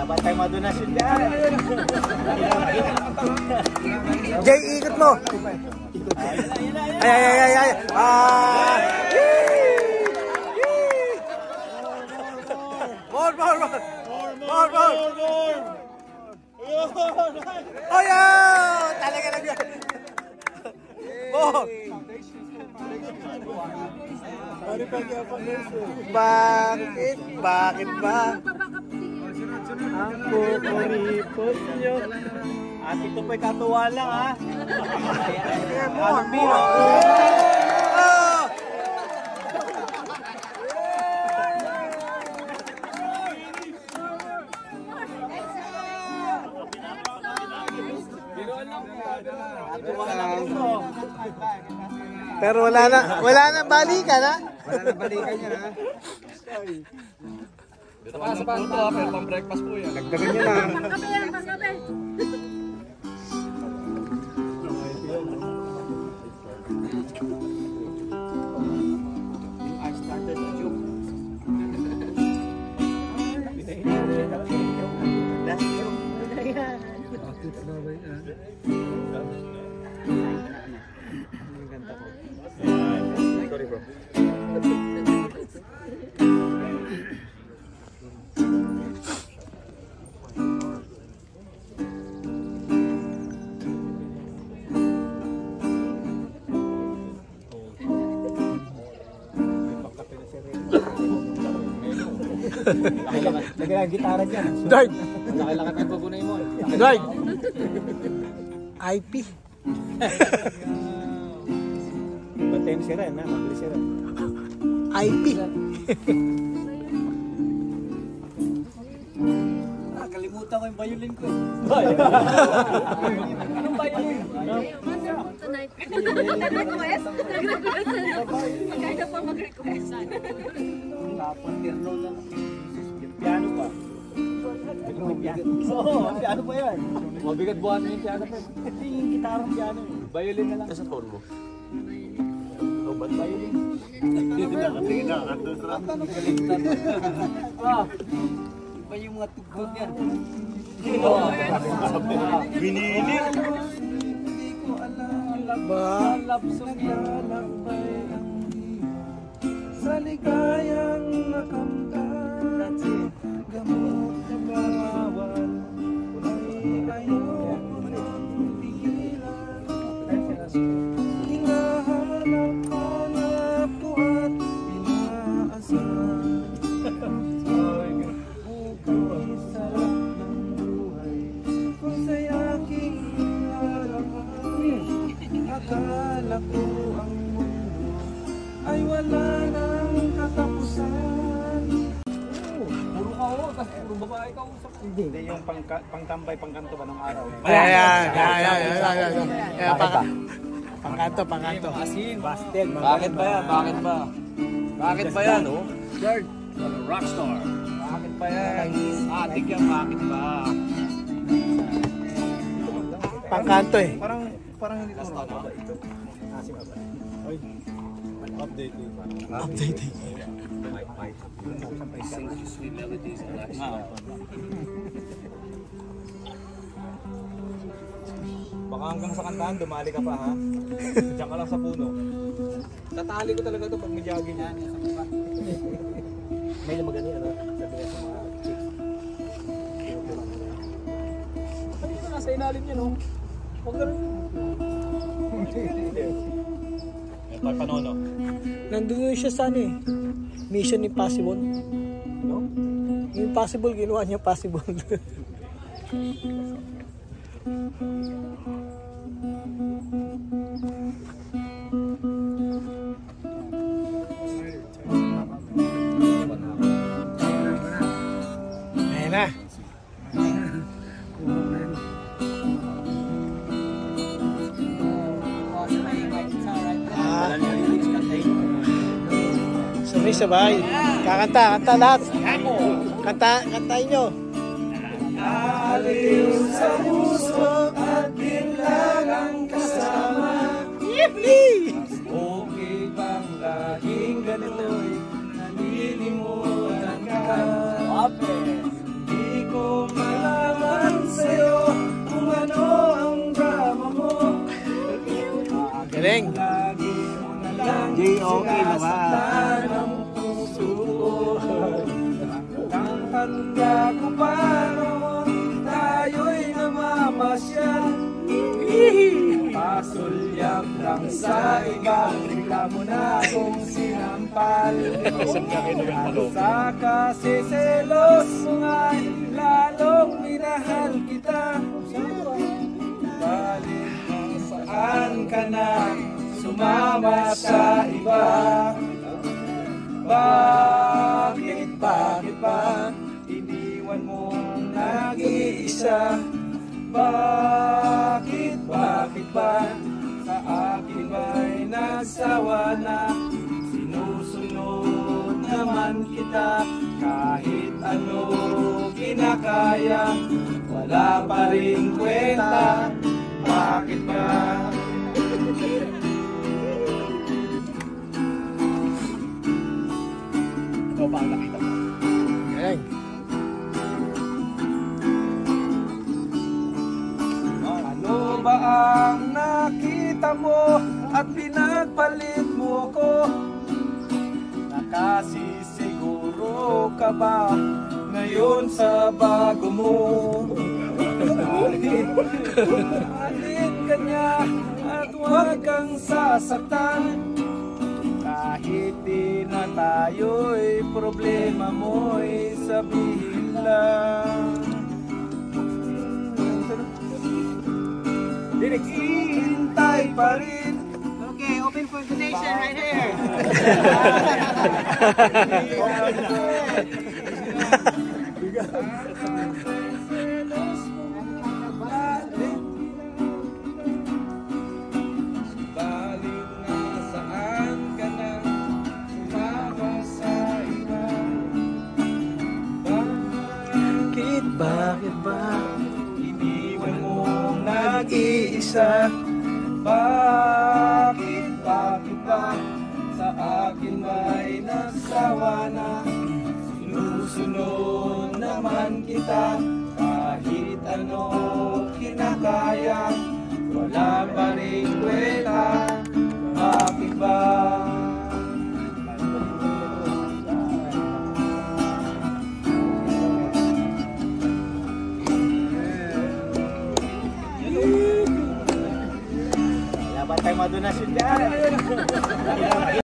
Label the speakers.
Speaker 1: Dapat tayo madonasyon dyan.
Speaker 2: Jay, ikot mo. Ay. More. Oh, yeah! Talaga lang yun. More. Bakit ba?
Speaker 1: Ang kukuripot nyo. At ito po'y katuwa lang, ha?
Speaker 2: Pero wala na balikan, ha?
Speaker 1: Wala na balikan yan, ha?
Speaker 3: Sa panto, pero pang breakfast po yan.
Speaker 1: Dagdagan nyo lang. I started a joke. Last joke. Sorry, bro. Lagyan ang gitara dyan.
Speaker 2: Dart!
Speaker 1: Laki-laki pa yung pupunay mo.
Speaker 2: Dart! IP.
Speaker 1: Bantay mo sira, na? Mabilis sira.
Speaker 2: IP.
Speaker 1: Nakalimutan ko yung violin ko.
Speaker 3: Anong violin?
Speaker 4: Nag-request? Magkano pa mag-request?
Speaker 1: Tapon, tirno lang. Yung piano pa. Oo, piano pa yan.
Speaker 3: Mabigat buwan mo yung piano pa.
Speaker 1: Hindi yung gitarang piano.
Speaker 3: Violin na lang. Sa phone mo.
Speaker 1: Oh, ba't violin? Dito na kasi nakakandun sa rato. Iba yung mga tugtog yan. Binilit.
Speaker 2: Ba?
Speaker 5: Sa ligayang nakamtan, gamot na bawal, ay ayoko nang pigilan. Hinahanap ko at inaasal, upang sarap ng buhay, kung sa'y aking harapan. Akala ko ang mundo ay wala nang katapusan.
Speaker 3: Puro ka ho, tapos puro babae ka ho.
Speaker 1: Hindi yung pangtambay, pangkanto ba ng araw?
Speaker 2: Ayan. Pangkanto.
Speaker 1: Asin, bastel.
Speaker 3: Bakit ba yan? Bakit ba yan, oh?
Speaker 1: Third.
Speaker 3: Rockstar. Bakit ba yan? Atik yan, bakit ba?
Speaker 2: Pangkanto eh.
Speaker 1: Parang hindi ko mababa ito. Asim ba? Oy. Update. Baka hanggang sa kantahan, dumali ka pa, ha? Diyan ka lang sa puno. Tatali ko talaga ito pag may jogging. May maganda yan, ha? Sabi nga sa mga chicks. Ay, ito nasa ilalim yan, oh. Huwag ka rin. May panono.
Speaker 2: Nandun siya sa ano eh. Mission Impossible.
Speaker 1: No?
Speaker 2: Yung impossible, ginawa niya possible. Ayan na. Sabay. Kanta lahat. Kantahin nyo.
Speaker 5: Aliw sa puso at biglang kasama. Okay bang laging ganito'y nalilimutan ka? Hindi ko Akala ko pa noon tayo'y namamasyal, pasulyap lang sa iba, bigla mo na akong sinampal. At sa kasiselos mo nga, lalong minahal kita. Balik kung saan ka na, sumama sa iba. Bakit ba iniwan mong nag-iisa? Bakit ba sa akin ba'y nagsawa na? Sinusunod naman kita kahit ano kinakaya, wala pa rin kwenta. Bakit ba?
Speaker 3: Ikaw ba ang nakita mo?
Speaker 2: Ayan.
Speaker 5: Ano ba ang nakita mo at pinagpalit mo ko? Nakasisiguro ka ba ngayon sa bago mo? Alin ka niya at huwag kang sasaktan. Kahit di na tayo'y problema mo'y sabihin lang. Hintay pa rin.
Speaker 2: Okay, open for donation right here.
Speaker 5: Balik na saan ka na, sumama sa iba. Bakit ba iniwan mo nag-iisa? Bakit ba sa akin ba'y nagsawa na? Sinusunod naman kita kahit ano kinakaya, wala pa rin kwenta. Bakit ba?
Speaker 2: Dapat tayo madonasyon dyan.